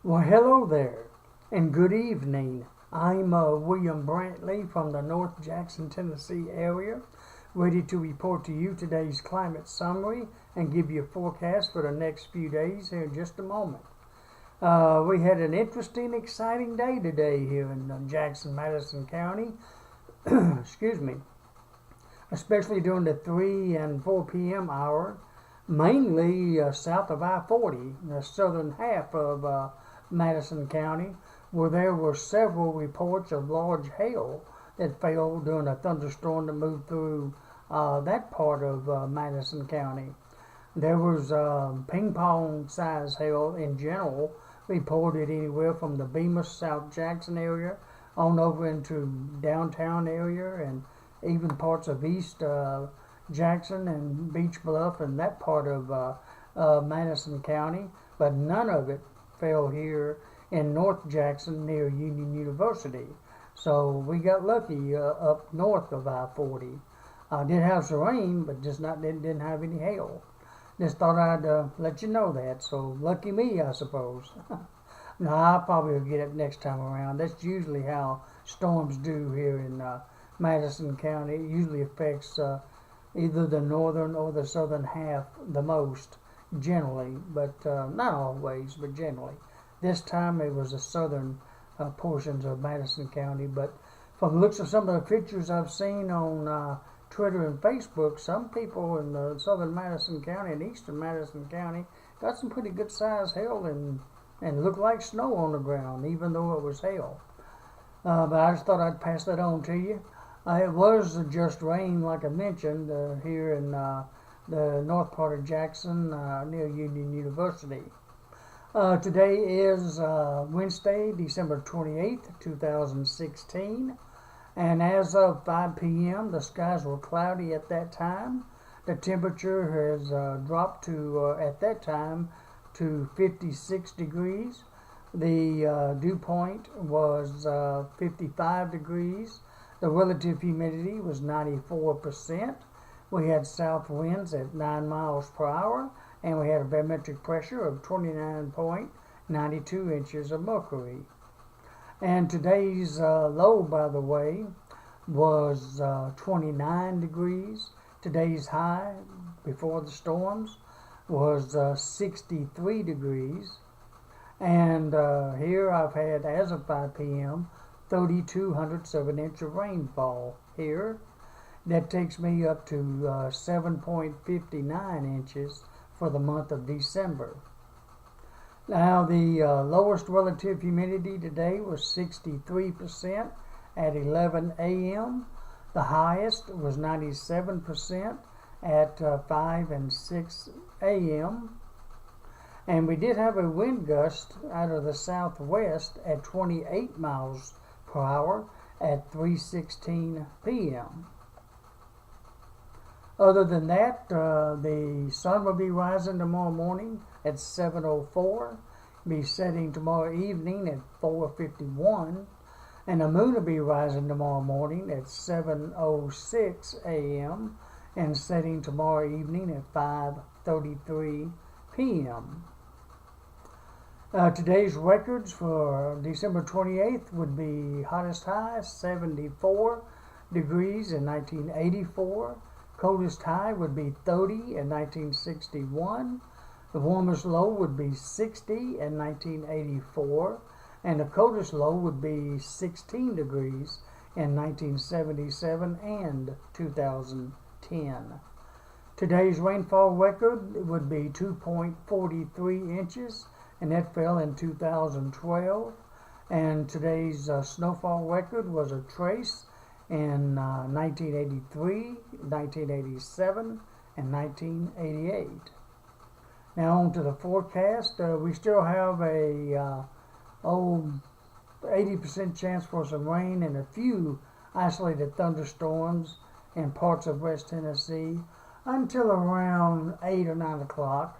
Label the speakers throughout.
Speaker 1: Well, hello there, and good evening. I'm William Brantley from the North Jackson, Tennessee area, ready to report to you today's climate summary and give you a forecast for the next few days here in just a moment. We had an interesting, exciting day today here in Jackson, Madison County. Excuse me. Especially during the 3 and 4 p.m. hour, mainly south of I-40, the southern half of Madison County, where there were several reports of large hail that fell during a thunderstorm that moved through that part of Madison County. There was ping pong size hail in general reported anywhere from the Bemis, South Jackson area on over into downtown area and even parts of East Jackson and Beach Bluff and that part of Madison County, but none of it fell here in North Jackson near Union University. So we got lucky up north of I-40. Did have some rain, but just didn't have any hail. Just thought I'd let you know that. So lucky me, I suppose. No, I probably will get it next time around. That's usually how storms do here in Madison County. It usually affects either the northern or the southern half the most, generally, but not always, but generally. This time it was the southern portions of Madison County, but from the looks of some of the pictures I've seen on Twitter and Facebook, some people in the southern Madison County and eastern Madison County got some pretty good sized hail and looked like snow on the ground, even though it was hail. But I just thought I'd pass that on to you. It was just rain, like I mentioned, here in the north part of Jackson near Union University. Today is Wednesday, December 28th, 2016, and as of 5 p.m. the skies were cloudy at that time. The temperature has dropped to, at that time, to 56 degrees. The dew point was 55 degrees. The relative humidity was 94%. We had south winds at 9 miles per hour, and we had a barometric pressure of 29.92 inches of mercury. And today's low, by the way, was 29 degrees. Today's high, before the storms, was 63 degrees. And here I've had, as of 5 p.m., 3,200ths of an inch of rainfall here. That takes me up to 7.59 inches for the month of December. Now, the lowest relative humidity today was 63% at 11 a.m. The highest was 97% at 5 and 6 a.m. And we did have a wind gust out of the southwest at 28 miles per hour at 3:16 p.m. Other than that, the sun will be rising tomorrow morning at 7:04, be setting tomorrow evening at 4:51, and the moon will be rising tomorrow morning at 7:06 a.m. and setting tomorrow evening at 5:33 p.m. Today's records for December 28th would be hottest high 74 degrees in 1984. Coldest high would be 30 in 1961. The warmest low would be 60 in 1984. And the coldest low would be 16 degrees in 1977 and 2010. Today's rainfall record would be 2.43 inches, and that fell in 2012. And today's snowfall record was a trace in 1983, 1987, and 1988. Now on to the forecast. We still have a 80% chance for some rain and a few isolated thunderstorms in parts of West Tennessee until around 8 or 9 o'clock.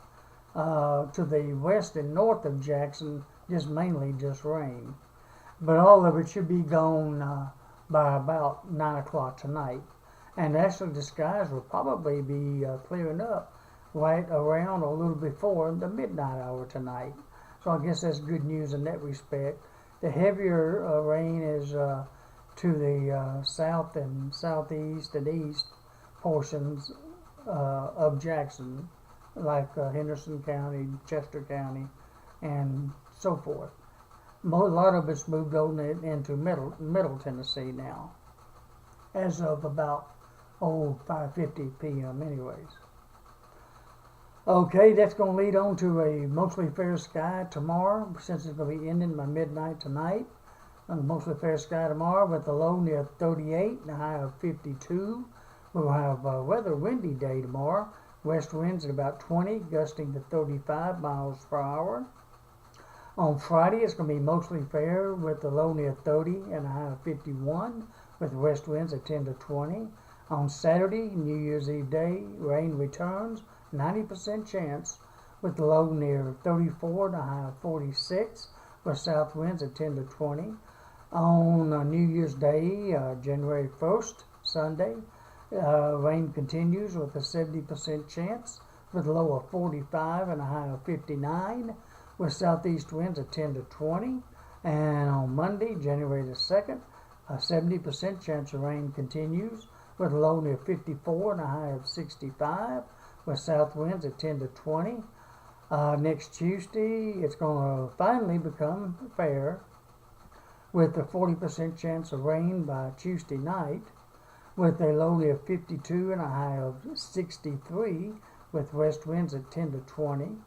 Speaker 1: To the west and north of Jackson, mainly just rain. But all of it should be gone by about 9 o'clock tonight. And actually the skies will probably be clearing up right around a little before the midnight hour tonight. So I guess that's good news in that respect. The heavier rain is to the south and southeast and east portions of Jackson, like Henderson County, Chester County, and so forth. A lot of it's moved on into middle Tennessee now, as of about 5:50 p.m. anyways. Okay, that's going to lead on to a mostly fair sky tomorrow, since it's going to be ending by midnight tonight. Mostly fair sky tomorrow with a low near 38 and a high of 52. We'll have a weather windy day tomorrow. West winds at about 20, gusting to 35 miles per hour. On Friday, it's going to be mostly fair with a low near 30 and a high of 51, with west winds at 10 to 20. On Saturday, New Year's Eve day, rain returns, 90% chance, with the low near 34 and a high of 46, with south winds at 10 to 20. On New Year's Day, January 1st, Sunday, rain continues with a 70% chance, with a low of 45 and a high of 59, with southeast winds at 10 to 20. And on Monday, January the 2nd, a 70% chance of rain continues, with a low near 54 and a high of 65, with south winds at 10 to 20. Next Tuesday, it's going to finally become fair, with a 40% chance of rain by Tuesday night, with a low near 52 and a high of 63, with west winds at 10 to 20.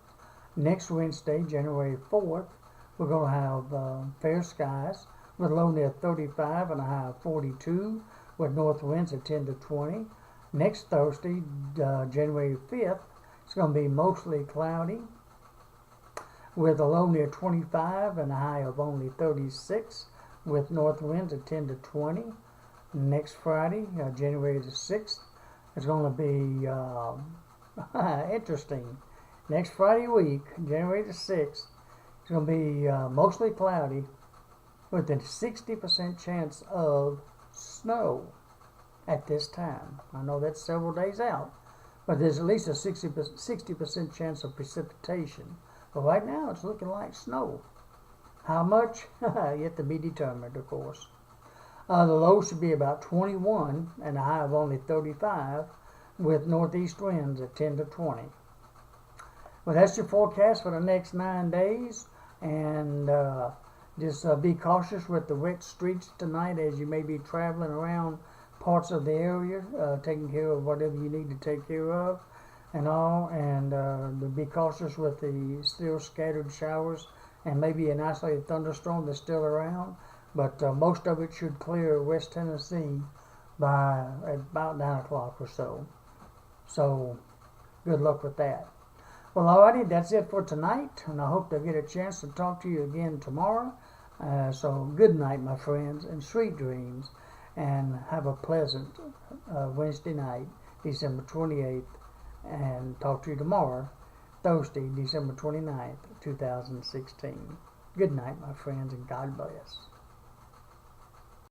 Speaker 1: Next Wednesday, January 4th, we're going to have fair skies, with a low near 35 and a high of 42, with north winds at 10 to 20. Next Thursday, January 5th, it's going to be mostly cloudy, with a low near 25 and a high of only 36, with north winds at 10 to 20. Next Friday, January the 6th, it's going to be interesting. Next Friday week, January the 6th, it's going to be mostly cloudy, with a 60% chance of snow at this time. I know that's several days out, but there's at least a 60% chance of precipitation. But right now, it's looking like snow. How much? Yet to be determined, of course. The low should be about 21 and a high of only 35, with northeast winds at 10 to 20. Well, that's your forecast for the next 9 days, and just be cautious with the wet streets tonight as you may be traveling around parts of the area, taking care of whatever you need to take care of and all, and be cautious with the still scattered showers and maybe an isolated thunderstorm that's still around, but most of it should clear West Tennessee by about 9 o'clock or so. So good luck with that. Well, alrighty, that's it for tonight, and I hope to get a chance to talk to you again tomorrow. So good night, my friends, and sweet dreams, and have a pleasant Wednesday night, December 28th, and talk to you tomorrow, Thursday, December 29th, 2016. Good night, my friends, and God bless.